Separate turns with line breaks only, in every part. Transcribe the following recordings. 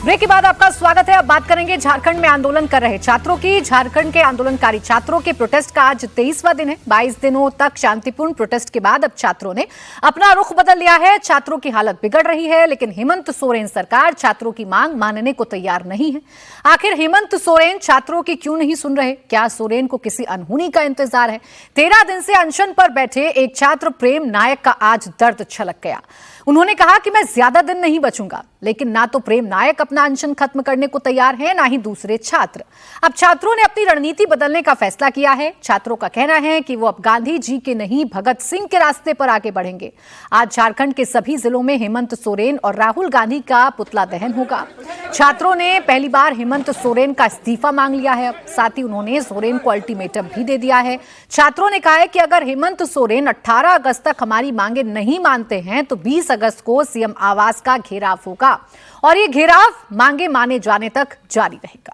Break के बाद आपका स्वागत है। अब बात करेंगे झारखंड में आंदोलन कर रहे छात्रों की। झारखंड के आंदोलनकारी छात्रों के प्रोटेस्ट का आज 23वां दिन है। 22 दिनों तक शांतिपूर्ण प्रोटेस्ट के बाद अब छात्रों ने अपना रुख बदल लिया है। छात्रों की हालत बिगड़ रही है, लेकिन हेमंत सोरेन सरकार छात्रों की मांग मानने को तैयार नहीं है। आखिर हेमंत सोरेन छात्रों की क्यों नहीं सुन रहे? क्या सोरेन को किसी अनहोनी का इंतजार है? 13 दिन से अनशन पर बैठे एक छात्र प्रेम नायक का आज दर्द छलक गया। उन्होंने कहा कि मैं ज्यादा दिन नहीं बचूंगा, लेकिन ना तो प्रेम नायक अपना अनशन खत्म करने को तैयार है, ना ही दूसरे छात्र। अब छात्रों ने अपनी रणनीति बदलने का फैसला किया है। छात्रों का कहना है कि वो अब गांधी जी के नहीं भगत सिंह के रास्ते पर आगे बढ़ेंगे। आज झारखंड के सभी जिलों में हेमंत सोरेन और राहुल गांधी का पुतला दहन होगा। छात्रों ने पहली बार हेमंत सोरेन का इस्तीफा मांग लिया है। साथ ही उन्होंने सोरेन को अल्टीमेटम भी दे दिया है। छात्रों ने कहा है कि अगर हेमंत सोरेन 18 अगस्त तक हमारी मांगे नहीं मानते हैं तो 20 अगस्त को सीएम आवास का घेराव होगा और ये घेराव मांगे माने जाने तक जारी रहेगा।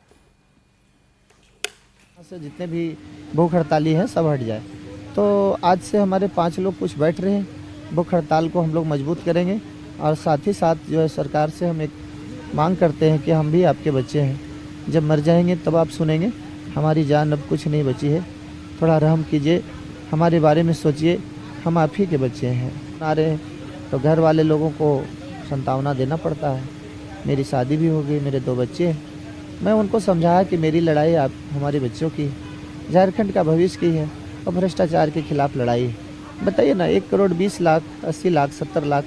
जितने भी भूख हड़ताली है सब हट जाए। तो आज से हमारे 5 लोग कुछ बैठ रहे हैं। भूख हड़ताल को हम लोग मजबूत करेंगे और साथ ही साथ जो है सरकार से हम एक मांग करते हैं कि हम भी आपके बच्चे हैं। जब मर जाएंगे तब आप सुनेंगे, हमारी जान अब कुछ नहीं बची है। थोड़ा रहम कीजिए, हमारे बारे में सोचिए, हम आप ही के बच्चे हैं। आ रहे हैं तो घर वाले लोगों को संतावना देना पड़ता है। मेरी शादी भी हो गई, मेरे 2 बच्चे हैं। मैं उनको समझाया कि मेरी लड़ाई आप हमारे बच्चों की, झारखंड का भविष्य की है और भ्रष्टाचार के खिलाफ लड़ाई है। बताइए ना, 1 करोड़ 20 लाख, 80 लाख, 70 लाख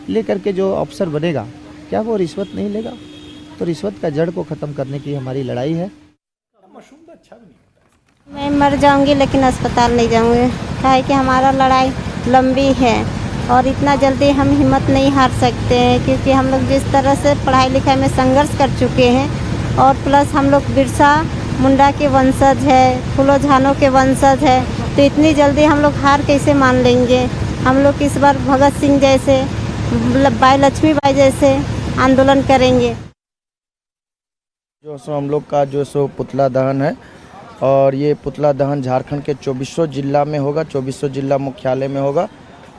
लेकर के जो अफसर बनेगा, क्या वो रिश्वत नहीं लेगा? तो रिश्वत का जड़ को ख़त्म करने की हमारी लड़ाई है।
मैं मर जाऊंगी लेकिन अस्पताल नहीं जाऊंगी। क्या है कि हमारा लड़ाई लंबी है और इतना जल्दी हम हिम्मत नहीं हार सकते हैं, क्योंकि हम लोग जिस तरह से पढ़ाई लिखाई में संघर्ष कर चुके हैं और प्लस हम लोग बिरसा मुंडा के वंशज है, फूलो झानो के वंशज है, तो इतनी जल्दी हम लोग हार कैसे मान लेंगे? हम लोग इस बार भगत सिंह जैसे, बाई लक्ष्मीबाई जैसे आंदोलन करेंगे।
जो सो हम लोग का जो सो पुतला दहन है और ये पुतला दहन झारखंड के 2400 जिला में होगा, 2400 जिला मुख्यालय में होगा।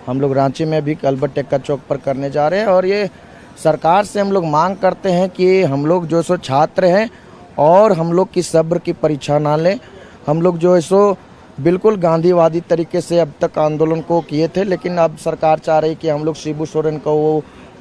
हम लोग रांची में भी अल्बर्ट टेक्का चौक पर करने जा रहे हैं और ये सरकार से हम लोग मांग करते हैं कि हम लोग जो सो छात्र हैं और हम लोग की सब्र की परीक्षा ना लें। हम लोग जो है सो बिल्कुल गांधीवादी तरीके से अब तक आंदोलन को किए थे, लेकिन अब सरकार चाह रही कि हम लोग शिबू सोरेन को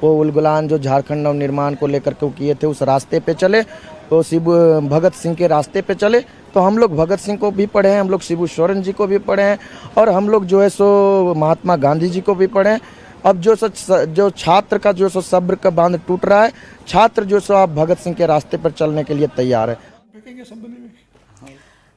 वो उलगुलान जो झारखंड नवनिर्माण को लेकर के किए थे उस रास्ते पे चले, तो शिबू भगत सिंह के रास्ते पे चले। तो हम लोग भगत सिंह को भी पढ़े हैं, हम लोग शिबू सोरेन जी को भी पढ़े हैं और हम लोग जो है सो महात्मा गांधी जी को भी पढ़े हैं। अब जो छात्र का जो सो सब्र का बांध टूट रहा है, छात्र जो सो आप भगत सिंह के रास्ते पर चलने के लिए तैयार है।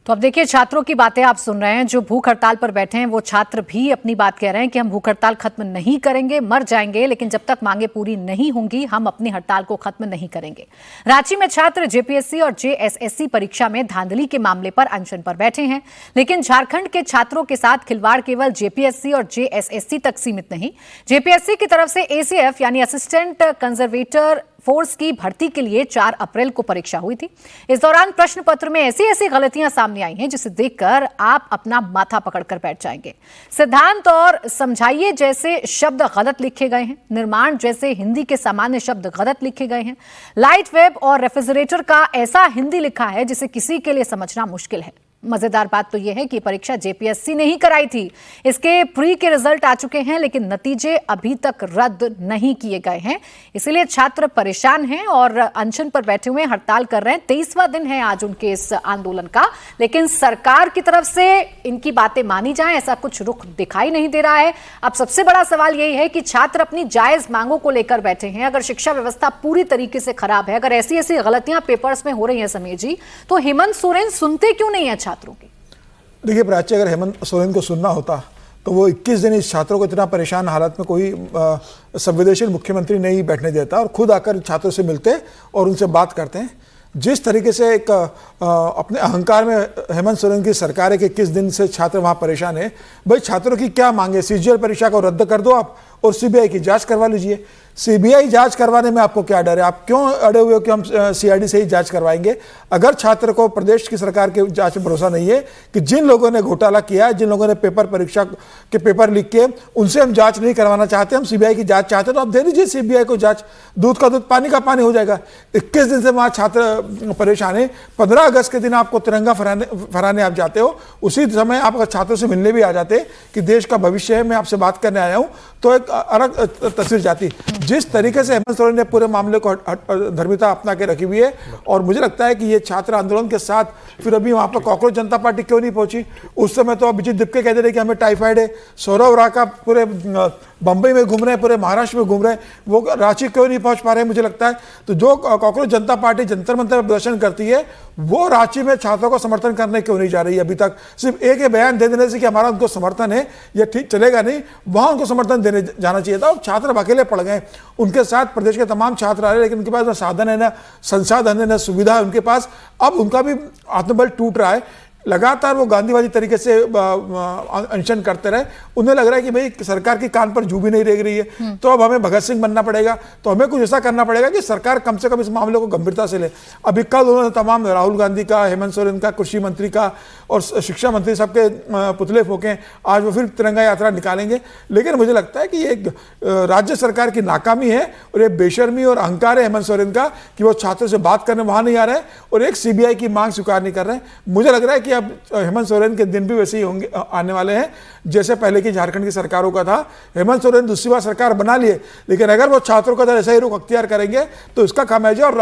तो अब देखिए, छात्रों की बातें आप सुन रहे हैं। जो भूख हड़ताल पर बैठे हैं वो छात्र भी अपनी बात कह रहे हैं कि हम भूख हड़ताल खत्म नहीं करेंगे, मर जाएंगे, लेकिन जब तक मांगे पूरी नहीं होंगी हम अपनी हड़ताल को खत्म नहीं करेंगे। रांची में छात्र जेपीएससी और जेएसएससी परीक्षा में धांधली के मामले पर अनशन पर बैठे हैं, लेकिन झारखंड के छात्रों के साथ खिलवाड़ केवल जेपीएससी और जेएसएससी तक सीमित नहीं। जेपीएससी की तरफ से एसीएफ यानी असिस्टेंट कंजर्वेटर फोर्स की भर्ती के लिए 4 अप्रैल को परीक्षा हुई थी। इस दौरान प्रश्न पत्र में ऐसी ऐसी गलतियां सामने आई हैं जिसे देखकर आप अपना माथा पकड़कर बैठ जाएंगे। सिद्धांत और समझाइए जैसे शब्द गलत लिखे गए हैं। निर्माण जैसे हिंदी के सामान्य शब्द गलत लिखे गए हैं। लाइट वेब और रेफ्रिजरेटर का ऐसा हिंदी लिखा है जिसे किसी के लिए समझना मुश्किल है। मजेदार बात तो यह है कि परीक्षा जेपीएससी ने ही कराई थी। इसके प्री के रिजल्ट आ चुके हैं, लेकिन नतीजे अभी तक रद्द नहीं किए गए हैं। इसीलिए छात्र परेशान हैं और अनशन पर बैठे हुए हड़ताल कर रहे हैं। 23वां दिन है आज उनके इस आंदोलन का, लेकिन सरकार की तरफ से इनकी बातें मानी जाएं ऐसा कुछ रुख दिखाई नहीं दे रहा है। अब सबसे बड़ा सवाल यही है कि छात्र अपनी जायज मांगों को लेकर बैठे हैं। अगर शिक्षा व्यवस्था पूरी तरीके से खराब है, अगर ऐसी ऐसी गलतियां पेपर्स में हो रही हैं समीर जी, तो हेमंत सोरेन सुनते क्यों नहीं है छात्रों की?
देखिए प्राची, अगर हेमंत सोरेन को सुनना होता तो वो 21 दिन इस छात्रों को इतना परेशान हालत में कोई संवेदनशील मुख्यमंत्री नहीं बैठने देता और खुद आकर छात्रों से मिलते और उनसे बात करते हैं। जिस तरीके से एक अपने अहंकार में हेमंत सोरेन की सरकार है कि 21 दिन से छात्र वहां परेशान है। भाई छात्रों की क्या मांगे? सीजीएल परीक्षा को रद्द कर दो आप और सीबीआई की जांच करवा लीजिए। सीबीआई जांच करवाने में आपको क्या डर है? आप क्यों अड़े हुए हो कि हम सीआईडी से ही जांच करवाएंगे? अगर छात्र को प्रदेश की सरकार के जांच में भरोसा नहीं है कि जिन लोगों ने घोटाला किया है, जिन लोगों ने पेपर परीक्षा के पेपर लीक किए, उनसे हम जांच नहीं करवाना चाहते, हम सीबीआई की जांच चाहते हैं, तो आप दे दीजिए सीबीआई को जांच। दूध का दूध पानी का पानी हो जाएगा। 21 दिन से वहां छात्र परेशान है। 15 अगस्त के दिन आपको तिरंगा फहराने आप जाते हो, उसी समय आप अगर छात्रों से मिलने भी आ जाते कि देश का भविष्य है, मैं आपसे बात करने आया हूं, तो एक अलग तस्वीर जाती। जिस तरीके से हेमंत सोरेन ने पूरे मामले को धर्मिता अपना के रखी हुई है, और मुझे लगता है कि ये छात्र आंदोलन के साथ फिर अभी वहां पर कांग्रेस जनता पार्टी क्यों नहीं पहुंची? उस समय तो अभिजीत दिपके कहते रहे कि हमें टाइफाइड है, सौरभ राका पूरे बंबई में घूम रहे हैं, पूरे महाराष्ट्र में घूम रहे हैं, वो रांची क्यों नहीं पहुंच पा रहे हैं? मुझे लगता है तो जो कांग्रेस जनता पार्टी जंतर मंतर प्रदर्शन करती है, वो रांची में छात्रों को समर्थन करने क्यों नहीं जा रही है? अभी तक सिर्फ एक बयान दे देने से कि हमारा उनको समर्थन है, ये ठीक चलेगा नहीं, वहां उनको समर्थन देने जाना चाहिए था। छात्र अब अकेले पड़ गए, उनके साथ प्रदेश के तमाम छात्र आ रहे हैं, लेकिन उनके पास ना साधन है, ना संसाधन है, ना सुविधा है उनके पास। अब उनका भी आत्मबल टूट रहा है। लगातार वो गांधीवादी तरीके से अनशन करते रहे, उन्हें लग रहा है कि भाई सरकार की कान पर जू भी नहीं रह रही है, तो अब हमें भगत सिंह बनना पड़ेगा, तो हमें कुछ ऐसा करना पड़ेगा कि सरकार कम से कम इस मामले को गंभीरता से ले। अभी कल उन्होंने तमाम राहुल गांधी का, हेमंत सोरेन का, कृषि मंत्री का और शिक्षा मंत्री सबके पुतले फूके, आज वो फिर तिरंगा यात्रा निकालेंगे। लेकिन मुझे लगता है कि ये राज्य सरकार की नाकामी है और ये बेशर्मी और अहंकार है हेमंत सोरेन का कि वो छात्रों से बात करने वहां नहीं आ रहे हैं और एक सीबीआई की मांग स्वीकार नहीं कर रहे हैं। मुझे लग रहा है कि अब हेमंत सोरेन के दिन भी वैसे ही होंगे, आने वाले हैं जैसे पहले की झारखंड की सरकारों का था। हेमंत सोरेन दूसरी बार सरकार बना लिए, लेकिन अगर वो छात्रों का ऐसा ही रुख अख्तियार करेंगे तो इसका खामियाजा। और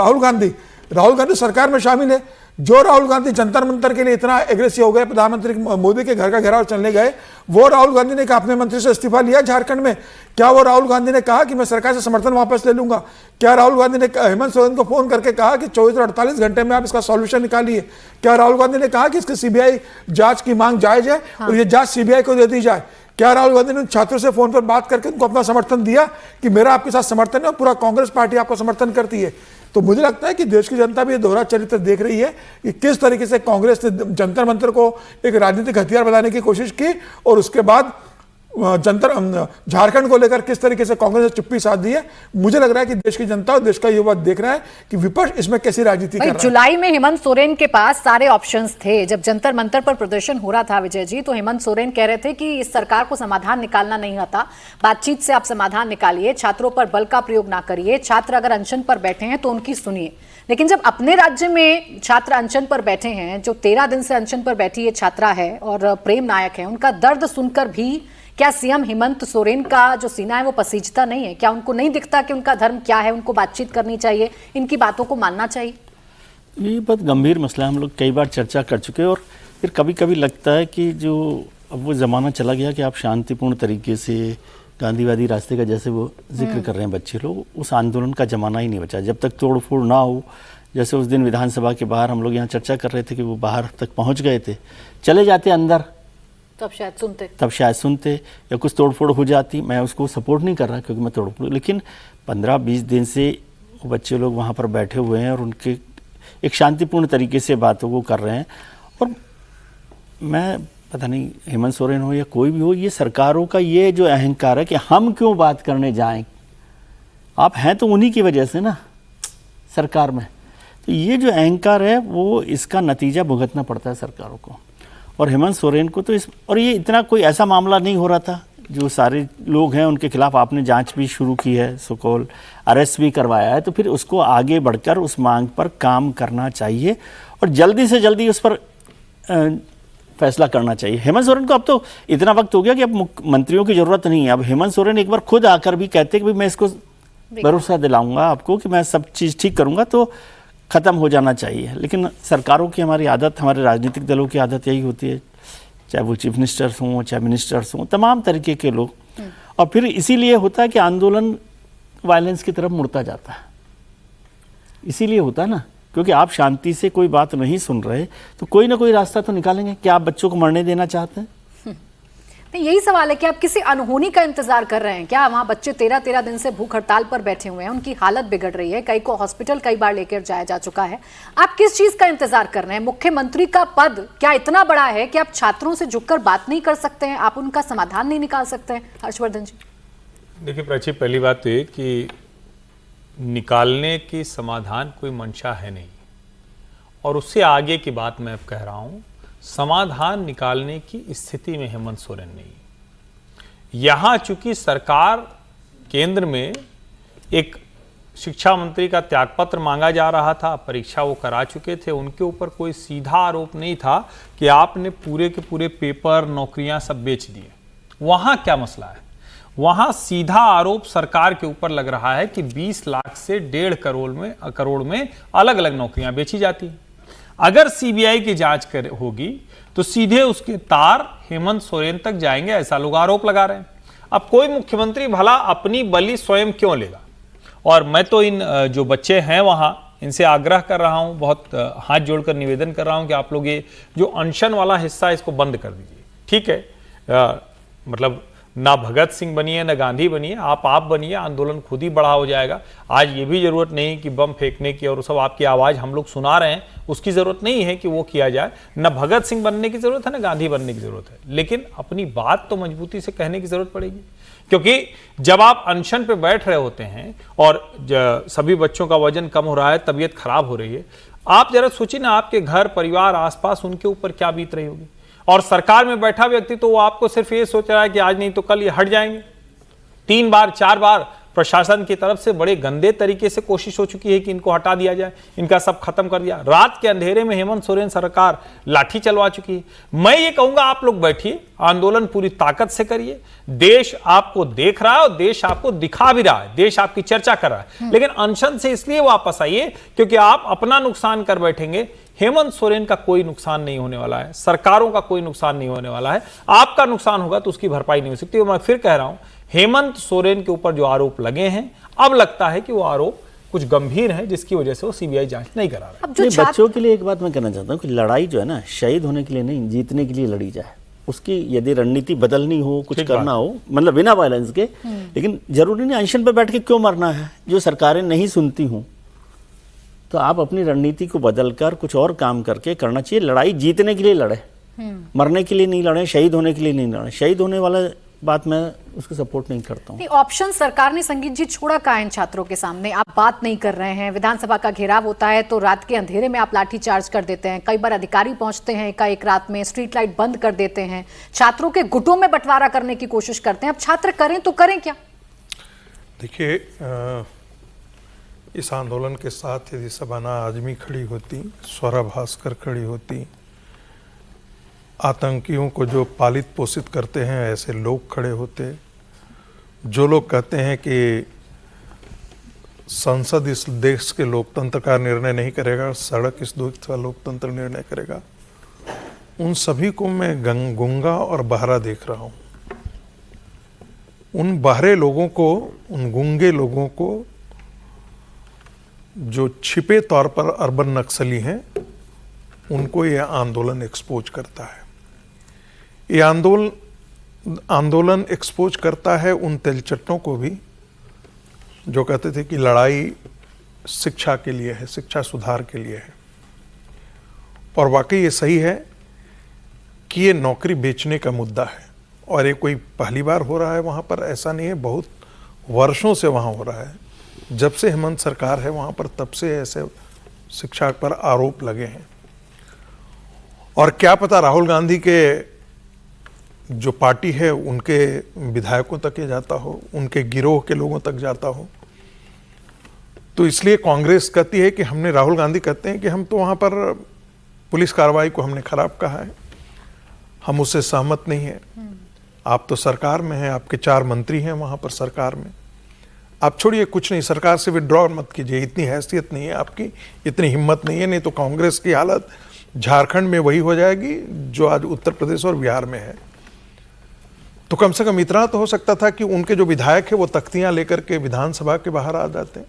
राहुल गांधी सरकार में शामिल है। जो राहुल गांधी जंतर मंतर के लिए इतना एग्रेसिव हो गए, प्रधानमंत्री मोदी के घर का घेराव चलने गए, वो राहुल गांधी ने कहा अपने मंत्री से इस्तीफा लिया झारखंड में। क्या वो राहुल गांधी ने कहा कि मैं सरकार से समर्थन वापस ले लूंगा? क्या राहुल गांधी ने हेमंत सोरेन को फोन करके कहा कि 24 और 48 घंटे में आप इसका सॉल्यूशन निकालिए? क्या राहुल गांधी ने कहा कि इसकी सीबीआई जांच की मांग जायज है और ये जांच सीबीआई को दे दी जाए? क्या राहुल गांधी ने छात्रों से फोन पर बात करके उनको अपना समर्थन दिया कि मेरा आपके साथ समर्थन है और पूरा कांग्रेस पार्टी आपका समर्थन करती है? तो मुझे लगता है कि देश की जनता भी ये दोहरा चरित्र देख रही है कि किस तरीके से कांग्रेस ने जंतर मंतर को एक राजनीतिक हथियार बनाने की कोशिश की और उसके बाद झारखंड को लेकर किस तरीके से कांग्रेस ने चुप्पी साध दी है। मुझे लग रहा है कि देश की जनता और देश का युवा देख रहा है कि विपक्ष इसमें कैसी राजनीति कर रहा है।
जुलाई में हेमंत सोरेन के पास सारे ऑप्शंस थे। जब जंतर मंतर पर प्रदर्शन हो रहा था विजय जी, तो हेमंत सोरेन कह रहे थे कि इस सरकार को समाधान निकालना नहीं आता, बातचीत से आप समाधान निकालिए, छात्रों पर बल का प्रयोग ना करिए, छात्र अगर अनशन पर बैठे हैं तो उनकी सुनिए। लेकिन जब अपने राज्य में छात्र अनशन पर बैठे हैं, जो 13 दिन से अनशन पर बैठी ये छात्रा है और प्रेम नायक है, उनका दर्द सुनकर भी क्या सीएम हेमंत सोरेन का जो सीना है वो पसीजता नहीं है? क्या उनको नहीं दिखता कि उनका धर्म क्या है? उनको बातचीत करनी चाहिए, इनकी बातों को मानना चाहिए?
ये बहुत गंभीर मसला हम लोग कई बार चर्चा कर चुके हैं और फिर कभी कभी लगता है कि जो अब वो ज़माना चला गया कि आप शांतिपूर्ण तरीके से गांधीवादी रास्ते का जैसे वो जिक्र कर रहे हैं बच्चे लोग, उस आंदोलन का ज़माना ही नहीं बचा। जब तक तोड़ फोड़ ना हो, जैसे उस दिन विधानसभा के बाहर हम लोग यहाँ चर्चा कर रहे थे कि वो बाहर तक पहुँच गए थे, चले जाते अंदर
तब शायद सुनते या कुछ तोड़फोड़ हो जाती। मैं उसको सपोर्ट नहीं कर रहा क्योंकि मैं तोड़फोड़, लेकिन 15-20 दिन से वो बच्चे लोग वहाँ पर बैठे हुए हैं और उनके एक शांतिपूर्ण तरीके से बातों को कर रहे हैं। और मैं पता नहीं हेमंत सोरेन हो या कोई भी हो, ये सरकारों का ये जो अहंकार है कि हम क्यों बात करने जाएं, आप हैं तो उन्हीं की वजह से ना सरकार में, तो ये जो अहंकार है वो इसका नतीजा भुगतना पड़ता है सरकारों को। और हेमंत सोरेन को तो और ये इतना कोई ऐसा मामला नहीं हो रहा था, जो सारे लोग हैं उनके खिलाफ आपने जांच भी शुरू की है, सोकॉल अरेस्ट भी करवाया है, तो फिर उसको आगे बढ़कर उस मांग पर काम करना चाहिए और जल्दी से जल्दी उस पर फैसला करना चाहिए। हेमंत सोरेन को अब तो इतना वक्त हो गया कि अब मंत्रियों की जरूरत नहीं है। अब हेमंत सोरेन एक बार खुद आकर भी कहते कि मैं इसको भरोसा दिलाऊंगा आपको कि मैं सब चीज़ ठीक करूंगा, तो ख़त्म हो जाना चाहिए। लेकिन सरकारों की हमारी आदत, हमारे राजनीतिक दलों की आदत यही होती है, चाहे वो चीफ मिनिस्टर्स हों, चाहे मिनिस्टर्स हों, तमाम तरीके के लोग, और फिर इसीलिए होता है कि आंदोलन वायलेंस की तरफ मुड़ता जाता है। इसीलिए होता है ना, क्योंकि आप शांति से कोई बात नहीं सुन रहे तो कोई ना कोई रास्ता तो निकालेंगे। क्या आप बच्चों को मरने देना चाहते हैं? यही सवाल है कि आप किसी अनहोनी का इंतजार कर रहे हैं क्या? वहां बच्चे 13 दिन से भूख हड़ताल पर बैठे हुए हैं, उनकी हालत बिगड़ रही है, कई को हॉस्पिटल कई बार लेकर जाया जा चुका है। आप किस चीज का इंतजार कर रहे हैं? मुख्यमंत्री का पद क्या इतना बड़ा है कि आप छात्रों से झुककर बात नहीं कर सकते हैं, आप उनका समाधान नहीं निकाल सकते हैं? हर्षवर्धन जी।
देखिए प्राची, पहली बात तो ये कि निकालने की समाधान कोई मंशा है नहीं, और उससे आगे की बात मैं अब कह रहा हूं, समाधान निकालने की स्थिति में हेमंत सोरेन नहीं। यहां चूंकि सरकार केंद्र में एक शिक्षा मंत्री का त्यागपत्र मांगा जा रहा था, परीक्षा वो करा चुके थे, उनके ऊपर कोई सीधा आरोप नहीं था कि आपने पूरे के पूरे पेपर, नौकरियां सब बेच दिए। वहां क्या मसला है? वहां सीधा आरोप सरकार के ऊपर लग रहा है कि 20 लाख से 1.5 करोड़ में अलग अलग नौकरियां बेची जाती हैं। अगर सीबीआई की जांच होगी तो सीधे उसके तार हेमंत सोरेन तक जाएंगे, ऐसा लोग आरोप लगा रहे हैं। अब कोई मुख्यमंत्री भला अपनी बलि स्वयं क्यों लेगा? और मैं तो इन जो बच्चे हैं वहां, इनसे आग्रह कर रहा हूं, बहुत हाथ जोड़कर निवेदन कर रहा हूं कि आप लोग ये जो अनशन वाला हिस्सा इसको बंद कर दीजिए। ठीक है, मतलब ना भगत सिंह बनिए ना गांधी बनिए, आप बनिए, आंदोलन खुद ही बड़ा हो जाएगा। आज ये भी जरूरत नहीं कि बम फेंकने की और सब आपकी आवाज हम लोग सुना रहे हैं, उसकी जरूरत नहीं है कि वो किया जाए। ना भगत सिंह बनने की जरूरत है ना गांधी बनने की जरूरत है, लेकिन अपनी बात तो मजबूती से कहने की जरूरत पड़ेगी। क्योंकि जब आप अनशन पे बैठ रहे होते हैं और सभी बच्चों का वजन कम हो रहा है, तबीयत खराब हो रही है, आप जरा सोचिए ना आपके घर परिवार आसपास उनके ऊपर क्या बीत रही होगी। और सरकार में बैठा व्यक्ति तो वो आपको सिर्फ ये सोच रहा है कि आज नहीं तो कल ये हट जाएंगे। 3 बार 4 बार प्रशासन की तरफ से बड़े गंदे तरीके से कोशिश हो चुकी है कि इनको हटा दिया जाए, इनका सब खत्म कर दिया। रात के अंधेरे में हेमंत सोरेन सरकार लाठी चलवा चुकी है। मैं ये कहूंगा आप लोग बैठिए, आंदोलन पूरी ताकत से करिए। देश आपको देख रहा है और देश आपको दिखा भी रहा है, देश आपकी चर्चा कर रहा है, लेकिन अनशन से इसलिए वापस आइए क्योंकि आप अपना नुकसान कर बैठेंगे। हेमंत सोरेन का कोई नुकसान नहीं होने वाला है, सरकारों का कोई नुकसान नहीं होने वाला है। आपका नुकसान होगा तो उसकी भरपाई नहीं हो सकती। मैं फिर कह रहा हूं, हेमंत सोरेन के ऊपर जो आरोप लगे हैं, अब लगता है कि वो आरोप कुछ गंभीर है, जिसकी वजह से वो सीबीआई जांच नहीं करा रहा।
अब जो बच्चों के लिए एक बात मैं कहना चाहता हूँ कि लड़ाई जो है ना, शहीद होने के लिए नहीं, जीतने के लिए लड़ी जाए। उसकी यदि रणनीति बदलनी हो, कुछ करना हो, मतलब बिना वायलेंस के, लेकिन जरूरी नहीं अनशन पर बैठ के क्यों मरना है। जो सरकारें नहीं सुनती हूँ तो आप अपनी रणनीति को बदलकर कुछ और काम करके करना चाहिए। लड़ाई जीतने के लिए लड़े, मरने के लिए नहीं लड़े, शहीद होने के लिए नहीं लड़े। शहीद होने वाला बात मैं उसको सपोर्ट नहीं करता हूँ।
ऑप्शन सरकार ने संगीत जी छोड़ा का इन छात्रों के सामने, आप बात नहीं कर रहे हैं। विधानसभा का घेराव होता है तो रात के अंधेरे में आप लाठी चार्ज कर देते हैं। कई बार अधिकारी पहुंचते हैं एक रात में, स्ट्रीट लाइट बंद कर देते हैं, छात्रों के गुटों में बंटवारा करने की कोशिश करते हैं। अब छात्र करें तो करें क्या?
देखिए, इस आंदोलन के साथ यदि शबाना आजमी खड़ी होती, स्वरा भास्कर खड़ी होती, आतंकियों को जो पालित पोषित करते हैं ऐसे लोग खड़े होते, जो लोग कहते हैं कि संसद इस देश के लोकतंत्र का निर्णय नहीं करेगा, सड़क इस देश का लोकतंत्र निर्णय करेगा, उन सभी को मैं गूंगा और बहरा देख रहा हूँ। उन बहरे लोगों को, उन गूंगे लोगों को जो छिपे तौर पर अर्बन नक्सली हैं, उनको यह आंदोलन एक्सपोज करता है। ये आंदोलन एक्सपोज करता है उन तेलचट्टों को भी जो कहते थे कि लड़ाई शिक्षा के लिए है, शिक्षा सुधार के लिए है। और वाकई ये सही है कि ये नौकरी बेचने का मुद्दा है, और ये कोई पहली बार हो रहा है वहाँ पर, ऐसा नहीं है, बहुत वर्षों से वहाँ हो रहा है। जब से हेमंत सरकार है वहाँ पर, तब से ऐसे शिक्षा पर आरोप लगे हैं। और क्या पता राहुल गांधी के जो पार्टी है उनके विधायकों तक ये जाता हो, उनके गिरोह के लोगों तक जाता हो। तो इसलिए कांग्रेस कहती है कि हमने, राहुल गांधी कहते हैं कि हम तो वहाँ पर पुलिस कार्रवाई को हमने खराब कहा है, हम उससे सहमत नहीं है। आप तो सरकार में हैं, आपके 4 मंत्री हैं वहाँ पर सरकार में, आप छोड़िए, कुछ नहीं, सरकार से विड्रॉ मत कीजिए, इतनी हैसियत नहीं है आपकी, इतनी हिम्मत नहीं है, नहीं तो कांग्रेस की हालत झारखंड में वही हो जाएगी जो आज उत्तर प्रदेश और बिहार में है। तो कम से कम इतना तो हो सकता था कि उनके जो विधायक है वो तख्तियां लेकर के विधानसभा के बाहर आ जाते।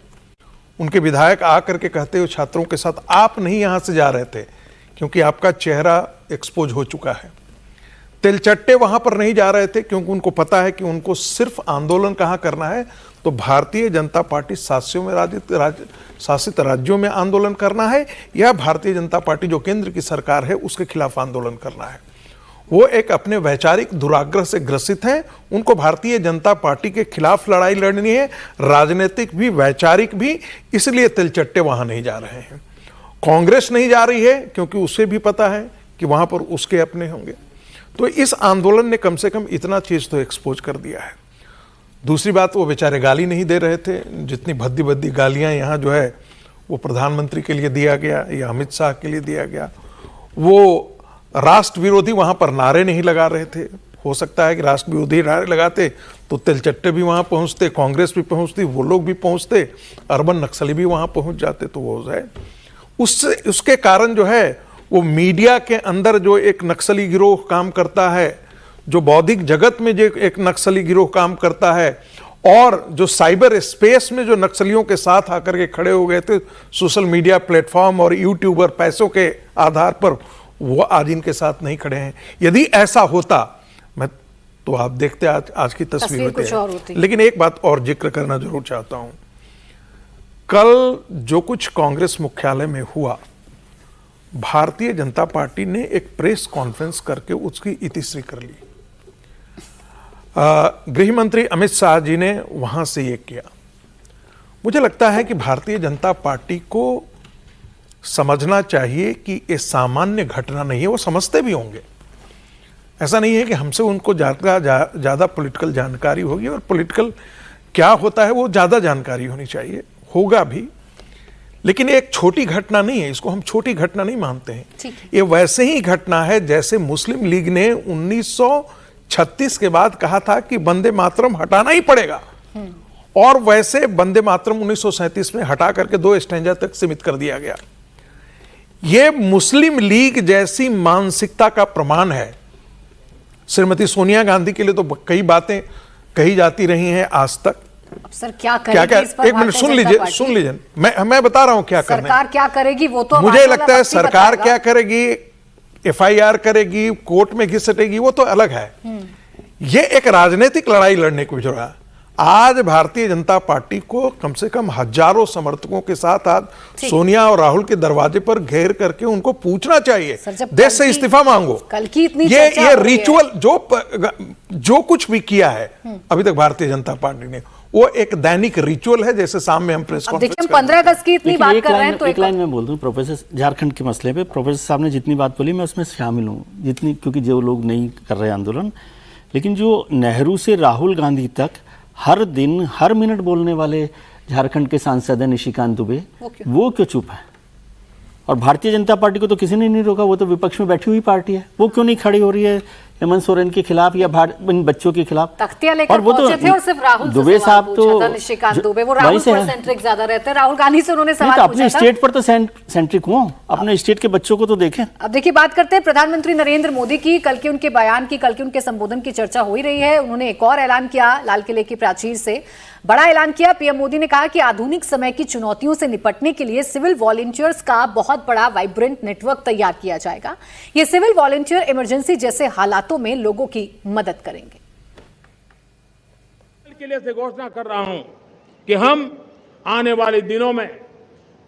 उनके विधायक आ करके कहते हो छात्रों के साथ, आप नहीं यहां से जा रहे थे क्योंकि आपका चेहरा एक्सपोज हो चुका है। तिलचट्टे वहां पर नहीं जा रहे थे क्योंकि उनको पता है कि उनको सिर्फ आंदोलन कहां करना है, तो भारतीय जनता पार्टी शासित राज्यों में आंदोलन करना है, या भारतीय जनता पार्टी जो केंद्र की सरकार है उसके खिलाफ आंदोलन करना है। वो एक अपने वैचारिक दुराग्रह से ग्रसित हैं। उनको भारतीय जनता पार्टी के खिलाफ लड़ाई लड़नी है, राजनीतिक भी वैचारिक भी, इसलिए तिलचट्टे वहां नहीं जा रहे हैं। कांग्रेस नहीं जा रही है क्योंकि उसे भी पता है कि वहां पर उसके अपने होंगे। तो इस आंदोलन ने कम से कम इतना चीज तो एक्सपोज कर दिया है। दूसरी बात, वो बेचारे गाली नहीं दे रहे थे। जितनी भद्दी भद्दी गालियां यहाँ जो है वो प्रधानमंत्री के लिए दिया गया या अमित शाह के लिए दिया गया, वो राष्ट्र विरोधी वहां पर नारे नहीं लगा रहे थे। हो सकता है कि राष्ट्र विरोधी नारे लगाते तो तिलचट्टे भी वहां पहुंचते, कांग्रेस भी पहुंचती, वो लोग भी पहुंचते, अर्बन नक्सली भी वहां पहुंच जाते। तो वो है उसके कारण जो है वो मीडिया के अंदर जो एक नक्सली गिरोह काम करता है, जो बौद्धिक जगत में जो एक नक्सली गिरोह काम करता है, और जो साइबर स्पेस में जो नक्सलियों के साथ आकर के खड़े हो गए थे सोशल मीडिया प्लेटफॉर्म और यूट्यूबर पैसों के आधार पर, वो आज इनके साथ नहीं खड़े हैं। यदि ऐसा होता मैं तो आप देखते आज की तस्वीर
कुछ और होती।
लेकिन एक बात और जिक्र करना जरूर चाहता हूं, कल जो कुछ कांग्रेस मुख्यालय में हुआ, भारतीय जनता पार्टी ने एक प्रेस कॉन्फ्रेंस करके उसकी इतिश्री कर ली। गृह मंत्री अमित शाह जी ने वहां से ये किया। मुझे लगता है कि भारतीय जनता पार्टी को समझना चाहिए कि ये सामान्य घटना नहीं है। वो समझते भी होंगे, ऐसा नहीं है कि हमसे उनको ज्यादा पॉलिटिकल जानकारी होगी, और पॉलिटिकल क्या होता है वो ज्यादा जानकारी होनी चाहिए, होगा भी। लेकिन एक छोटी घटना नहीं है, इसको हम छोटी घटना नहीं मानते हैं। ये वैसे ही घटना है जैसे मुस्लिम लीग ने 1936 के बाद कहा था कि वंदे मातरम हटाना ही पड़ेगा, और वैसे वंदे मातरम 1937 में हटा करके 2 स्टैंजा तक सीमित कर दिया गया। यह मुस्लिम लीग जैसी मानसिकता का प्रमाण है। श्रीमती सोनिया गांधी के लिए तो कई बातें कही जाती रही हैं आज तक।
सर क्या करेगी इस पर?
एक मिनट सुन लीजिए, मैं बता रहा हूं क्या करना है।
सरकार क्या करेगी वो तो
मुझे लगता है सरकार क्या करेगी, FIR करेगी, कोर्ट में घिसटेगी, वो तो अलग है। ये एक राजनीतिक लड़ाई लड़ने को जो है, आज भारतीय जनता पार्टी को कम से कम हजारों समर्थकों के साथ आज सोनिया और राहुल के दरवाजे पर घेर करके उनको पूछना चाहिए, देश से इस्तीफा मांगो।
कल की इतनी
ये रिचुअल जो कुछ भी किया है अभी तक भारतीय जनता पार्टी ने, वो एक दैनिक रिचुअल है। जैसे सामने में हम प्रेस कॉन्फ्रेंस
देखिए 15 अगस्त की इतनी बात कर रहे हैं तो
एक लाइन में बोल दूं, प्रोफेसर झारखंड के मसले पे प्रोफेसर साहब ने जितनी बात बोली मैं उसमें शामिल हूँ, जितनी, क्योंकि जो लोग नहीं कर रहे आंदोलन, लेकिन जो नेहरू से राहुल गांधी तक हर दिन हर मिनट बोलने वाले झारखंड के सांसद हैं निशिकांत दुबे, वो क्यों चुप है? और भारतीय जनता पार्टी को तो किसी ने नहीं रोका, वो तो विपक्ष में बैठी हुई पार्टी है, वो क्यों नहीं खड़ी हो रही है हेमंत सोरेन के खिलाफ या इन बच्चों के खिलाफ?
तख्तियां लेकर पहुंचे थे और सिर्फ राहुल
दुबे साहब तो
निशिकांत दुबे, वो राहुल पर सेंट्रिक ज्यादा रहते हैं, राहुल गांधी से उन्होंने सवाल पूछा था।
अपने स्टेट पर तो सेंट्रिक हो, अपने स्टेट के बच्चों को तो देखें।
अब देखिए बात करते हैं प्रधानमंत्री नरेंद्र मोदी की। कल के उनके बयान की, कल के उनके संबोधन की चर्चा हो ही रही है। उन्होंने एक और ऐलान किया, लाल किले की प्राचीर से बड़ा ऐलान किया। पीएम मोदी ने कहा कि आधुनिक समय की चुनौतियों से निपटने के लिए सिविल वॉलंटियर्स का बहुत बड़ा वाइब्रेंट नेटवर्क तैयार किया जाएगा। ये सिविल वॉलंटियर इमरजेंसी जैसे हालातों में लोगों की मदद करेंगे।
के लिए से घोषणा कर रहा हूं कि हम आने वाले दिनों में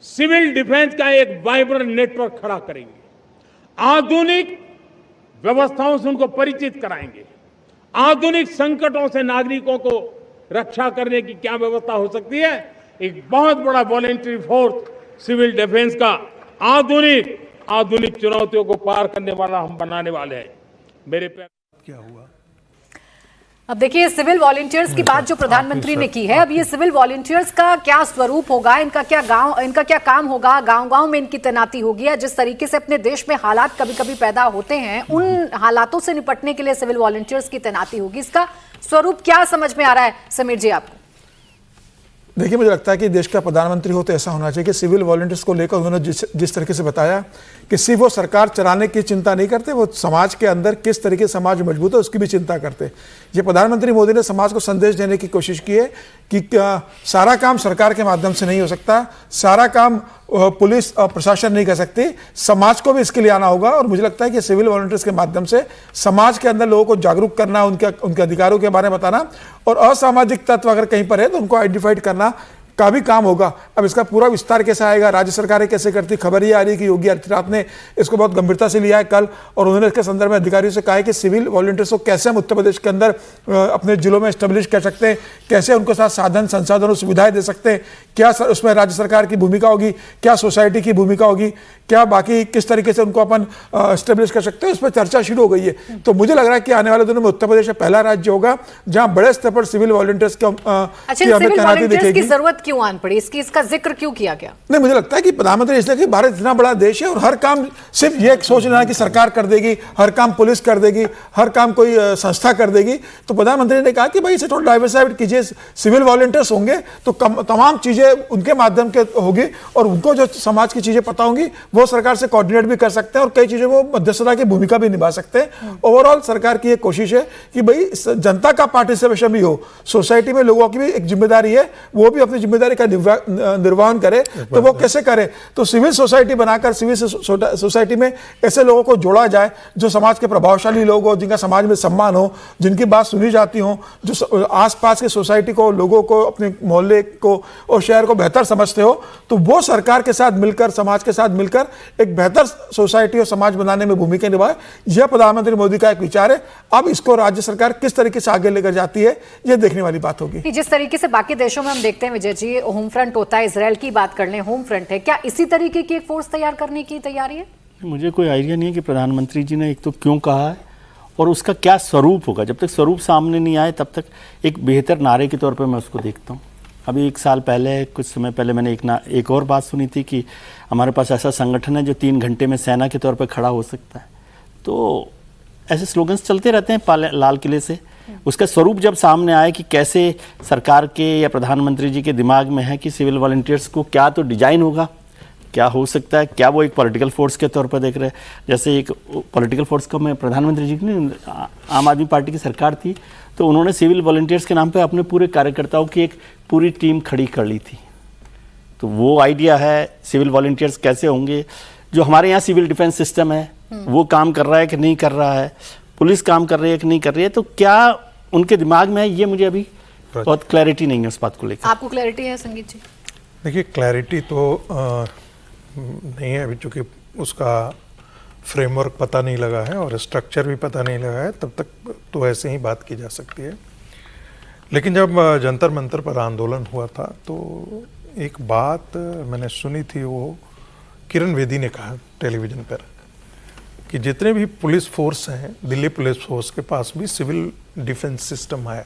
सिविल डिफेंस का एक वाइब्रेंट नेटवर्क खड़ा करेंगे, आधुनिक व्यवस्थाओं से उनको परिचित कराएंगे, आधुनिक संकटों से नागरिकों को रक्षा करने की क्या व्यवस्था हो सकती है। एक बहुत बड़ा वॉलंटरी फोर्स सिविल डिफेंस का आधुनिक चुनौतियों को पार करने वाला हम बनाने वाले हैं। मेरे पे क्या हुआ?
अब देखिए सिविल वॉलंटियर्स की बात जो प्रधानमंत्री ने की है, अब ये सिविल वॉलंटियर्स का क्या स्वरूप होगा, इनका क्या काम होगा, गांव-गांव में इनकी तैनाती होगी, या जिस तरीके से अपने देश में हालात कभी-कभी पैदा होते हैं, उन हालातों से निपटने के लिए सिविल वॉलंटियर्स की तैनाती होगी, इसका स्वरूप क्या समझ में आ रहा है समीर जी आपको?
देखिए मुझे लगता है कि देश का प्रधानमंत्री हो तो ऐसा होना चाहिए कि सिविल वॉलंटियर्स को लेकर उन्होंने जिस तरीके से बताया कि सिर्फ वो सरकार चलाने की चिंता नहीं करते, वो समाज के अंदर किस तरीके से समाज मजबूत है उसकी भी चिंता करते। ये प्रधानमंत्री मोदी ने समाज को संदेश देने की कोशिश की है कि सारा काम सरकार के माध्यम से नहीं हो सकता, सारा काम पुलिस और प्रशासन नहीं कर सकती, समाज को भी इसके लिए आना होगा। और मुझे लगता है कि सिविल वॉलंटियर्स के माध्यम से समाज के अंदर लोगों को जागरूक करना, उनके अधिकारों के बारे में बताना, और असामाजिक तत्व अगर कहीं पर है तो उनको आइडेंटिफाइड करना, का भी काम होगा। अब इसका पूरा विस्तार कैसे आएगा, राज्य सरकारें कैसे करती, खबर ये आ रही है कि योगी आदित्यनाथ ने इसको बहुत गंभीरता से लिया है कल, और उन्होंने इसके संदर्भ में अधिकारियों से कहा है कि सिविल वॉलंटियर्स को कैसे हम उत्तर प्रदेश के अंदर अपने जिलों में एस्टेब्लिश कर सकते हैं, कैसे उनको साथ साधन संसाधन और सुविधाएं दे सकते हैं, क्या उसमें राज्य सरकार की भूमिका होगी, क्या सोसाइटी की भूमिका होगी, क्या बाकी किस तरीके से उनको अपन एस्टेब्लिश कर सकते हैं, उस पर चर्चा शुरू हो गई है। तो मुझे लग रहा है कि आने वाले दिनों में उत्तर प्रदेश पहला राज्य होगा जहां बड़े स्तर पर सिविल वॉलंटियर्स की हमें तैनाती दिखेगी।
जरूरत क्यों आन पड़ी, इसका जिक्र क्यों किया गया?
नहीं, मुझे लगता है कि प्रधानमंत्री इसलिए कि भारत इतना बड़ा देश है और हर काम सिर्फ ये सोच लेना कि सरकार कर देगी, हर काम पुलिस कर देगी, हर काम कोई संस्था कर देगी। तो प्रधानमंत्री ने कहा कि भाई इसे थोड़ा डाइवर्सिफाइड कीजिए, सिविल वॉलंटियर्स होंगे तो तमाम चीजें उनके माध्यम के होगी और उनको जो समाज की चीजें पता होंगी वो सरकार से कोऑर्डिनेट भी कर सकते हैं और कई चीजें वो मध्यस्थता की भूमिका भी निभा सकते हैं। ओवरऑल सरकार की एक कोशिश है कि भाई जनता का पार्टिसिपेशन भी हो, सोसाइटी में लोगों की भी एक जिम्मेदारी है, वो भी अपनी जिम्मेदारी का निर्वहन करे। तो वो कैसे करे, तो सिविल सोसाइटी बनाकर सिविल सोसाइटी में ऐसे लोगों को जोड़ा जाए जो समाज के प्रभावशाली लोग हो, जिनका समाज में सम्मान हो, जिनकी बात सुनी जाती हो, जो आसपास के सोसाइटी को, लोगों को, अपने मोहल्ले को और शहर को बेहतर समझते हो। तो वो सरकार के साथ मिलकर, समाज के साथ मिलकर एक बेहतर सोसाइटी और समाज बनाने में भूमिका निभाए। यह प्रधानमंत्री मोदी का एक विचार है। अब इसको राज्य सरकार किस तरीके से आगे लेकर जाती है, यह देखने वाली बात होगी।
जिस तरीके से बाकी देशों में हम देखते हैं विजय जी, होम फ्रंट होता है, इजराइल की बात कर लें, होम फ्रंट है, क्या इसी तरीके की एक फोर्स तैयार करने की तैयारी है?
मुझे कोई आइडिया नहीं है कि प्रधानमंत्री जी ने एक तो क्यों कहा है और उसका क्या स्वरूप होगा। जब तक स्वरूप सामने नहीं आए तब तक एक बेहतर नारे के तौर पर मैं उसको देखता हूँ। अभी एक साल पहले, कुछ समय पहले मैंने एक और बात सुनी थी कि हमारे पास ऐसा संगठन है जो 3 घंटे में सेना के तौर पर खड़ा हो सकता है। तो ऐसे स्लोगन्स चलते रहते हैं लाल किले से। उसका स्वरूप जब सामने आए कि कैसे सरकार के या प्रधानमंत्री जी के दिमाग में है कि सिविल वॉलंटियर्स को क्या तो डिजाइन होगा, क्या हो सकता है, क्या वो एक पॉलिटिकल फोर्स के तौर पर देख रहे हैं। जैसे एक पॉलिटिकल फोर्स को मैं प्रधानमंत्री जी की, आम आदमी पार्टी की सरकार थी तो उन्होंने सिविल वॉलंटियर्स के नाम पे अपने पूरे कार्यकर्ताओं की एक पूरी टीम खड़ी कर ली थी। तो वो आइडिया है सिविल वॉलंटियर्स कैसे होंगे। जो हमारे यहाँ सिविल डिफेंस सिस्टम है वो काम कर रहा है कि नहीं कर रहा है, पुलिस काम कर रही है कि नहीं कर रही है, तो क्या उनके दिमाग में है, ये मुझे अभी बहुत क्लैरिटी नहीं है उस बात को लेकर।
आपको क्लैरिटी है संगीत जी?
देखिए, क्लैरिटी तो नहीं है अभी, चूँकि उसका फ्रेमवर्क पता नहीं लगा है और स्ट्रक्चर भी पता नहीं लगा है, तब तक तो ऐसे ही बात की जा सकती है। लेकिन जब जंतर मंतर पर आंदोलन हुआ था तो एक बात मैंने सुनी थी, वो किरण बेदी ने कहा टेलीविज़न पर कि जितने भी पुलिस फोर्स हैं, दिल्ली पुलिस फोर्स के पास भी सिविल डिफेंस सिस्टम है।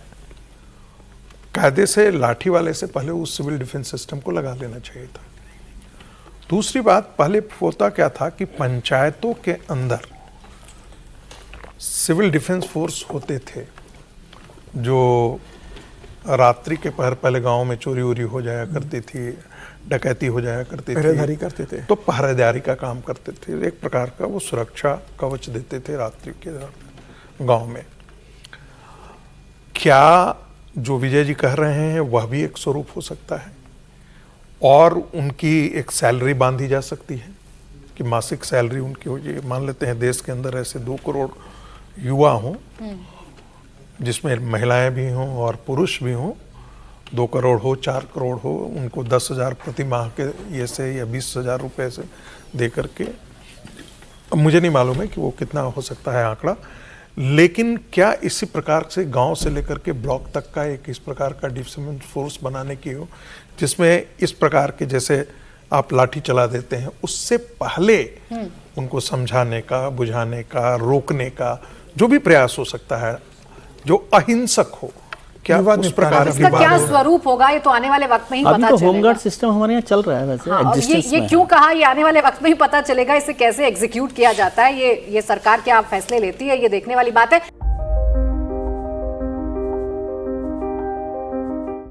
कायदे से लाठी वाले से पहले उस सिविल डिफेंस सिस्टम को लगा लेना चाहिए था। दूसरी बात, पहले होता क्या था कि पंचायतों के अंदर सिविल डिफेंस फोर्स होते थे जो रात्रि के पहर पहले गांव में चोरी वोरी हो जाया करती थी, डकैती हो जाया करती थी,
पहरेदारी करते थे,
तो पहरेदारी का काम करते थे। एक प्रकार का वो सुरक्षा कवच देते थे रात्रि के दौरान गांव में। क्या जो विजय जी कह रहे हैं वह भी एक स्वरूप हो सकता है और उनकी एक सैलरी बांधी जा सकती है कि मासिक सैलरी उनकी हो जाए। मान लेते हैं देश के अंदर ऐसे 2 करोड़ युवा हों जिसमें महिलाएं भी हों और पुरुष भी हों, 2 करोड़ हो, 4 करोड़ हो, उनको 10,000 प्रति माह के ये से या 20,000 रुपये से दे करके, अब मुझे नहीं मालूम है कि वो कितना हो सकता है आंकड़ा, लेकिन क्या इसी प्रकार से गांव से लेकर के ब्लॉक तक का एक इस प्रकार का डिफेंस फोर्स बनाने की हो जिसमें इस प्रकार के जैसे आप लाठी चला देते हैं, उससे पहले उनको समझाने का, बुझाने का, रोकने का जो भी प्रयास हो सकता है जो अहिंसक हो, क्या उस प्रकार
इसका क्या स्वरूप होगा, ये तो आने वाले वक्त में ही पता चलेगा।
होमगार्ड सिस्टम हमारे यहाँ चल रहा है वैसे,
ये क्यों कहा, ये आने वाले वक्त में ही पता चलेगा। इसे कैसे एग्जीक्यूट किया जाता है, ये सरकार क्या फैसले लेती है, ये देखने वाली बात है।